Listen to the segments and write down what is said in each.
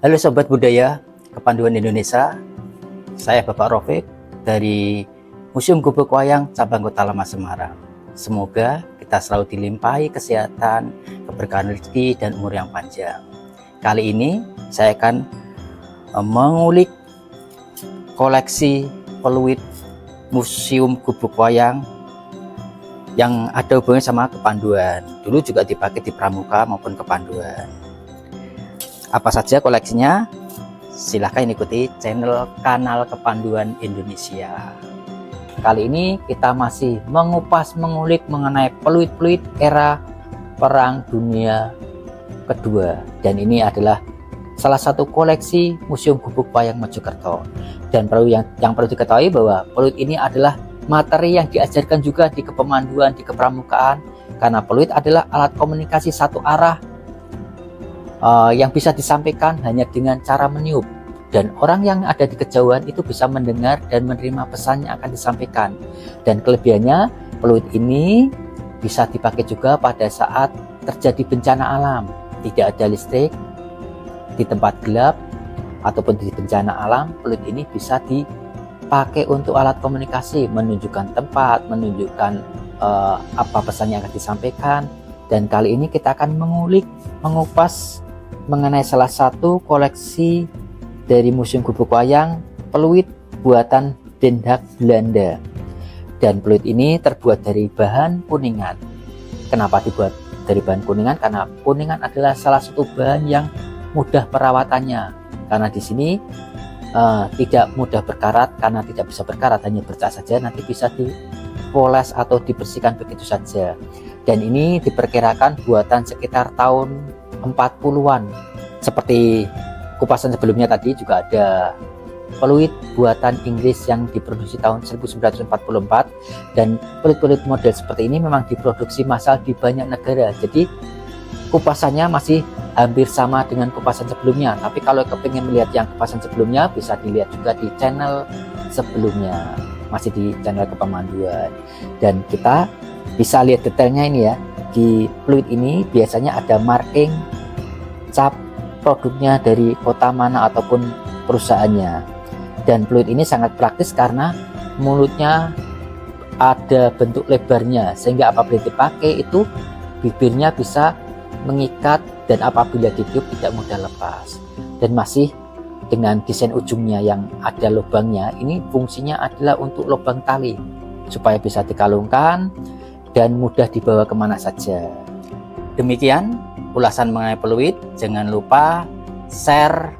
Halo Sobat Budaya Kepanduan Indonesia, saya Bapak Rofik dari Museum Gubuk Wayang Cabang Kota Lama Semarang. Semoga kita selalu dilimpahi kesehatan, keberkahan rezeki, dan umur yang panjang. Kali ini saya akan mengulik koleksi peluit Museum Gubuk Wayang yang ada hubungannya sama kepanduan. Dulu juga dipakai di pramuka maupun kepanduan. Apa saja koleksinya? Silahkan ikuti kanal Kepanduan Indonesia. Kali ini kita masih mengulik mengenai peluit-peluit era Perang Dunia Kedua. Dan ini adalah salah satu koleksi Museum Gubuk Wayang Mojokerto. Dan yang perlu diketahui bahwa peluit ini adalah materi yang diajarkan juga di kepemanduan, di kepramukaan, karena peluit adalah alat komunikasi satu arah yang bisa disampaikan hanya dengan cara meniup, dan orang yang ada di kejauhan itu bisa mendengar dan menerima pesan yang akan disampaikan. Dan kelebihannya, peluit ini bisa dipakai juga pada saat terjadi bencana alam, tidak ada listrik, di tempat gelap ataupun di bencana alam, peluit ini bisa dipakai untuk alat komunikasi, menunjukkan tempat, menunjukkan apa pesan yang akan disampaikan. Dan kali ini kita akan mengupas mengenai salah satu koleksi dari Museum Gubuk Wayang, peluit buatan Den Haag Belanda. Dan peluit ini terbuat dari bahan kuningan. Kenapa dibuat dari bahan kuningan? Karena kuningan adalah salah satu bahan yang mudah perawatannya. Karena di sini tidak mudah berkarat, karena tidak bisa berkarat, hanya bercak saja, nanti bisa dipoles atau dibersihkan begitu saja. Dan ini diperkirakan buatan sekitar tahun 40-an. Seperti kupasan sebelumnya tadi juga ada peluit buatan Inggris yang diproduksi tahun 1944, dan peluit-peluit model seperti ini memang diproduksi massal di banyak negara. Jadi kupasannya masih hampir sama dengan kupasan sebelumnya, tapi kalau kepingin melihat yang kupasan sebelumnya bisa dilihat juga di channel sebelumnya, masih di channel Kepemanduan. Dan kita bisa lihat detailnya ini ya. Di peluit ini biasanya ada marking cap produknya dari kota mana ataupun perusahaannya. Dan peluit ini sangat praktis karena mulutnya ada bentuk lebarnya, sehingga apabila dipakai itu bibirnya bisa mengikat, dan apabila ditiup tidak mudah lepas. Dan masih dengan desain ujungnya yang ada lubangnya, ini fungsinya adalah untuk lubang tali supaya bisa dikalungkan dan mudah dibawa kemana saja. Demikian ulasan mengenai peluit. Jangan lupa share,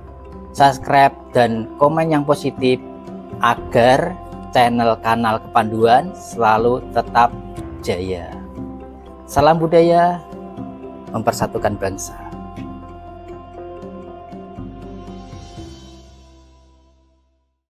subscribe, dan komen yang positif agar kanal Kepanduan selalu tetap jaya. Salam budaya, mempersatukan bangsa.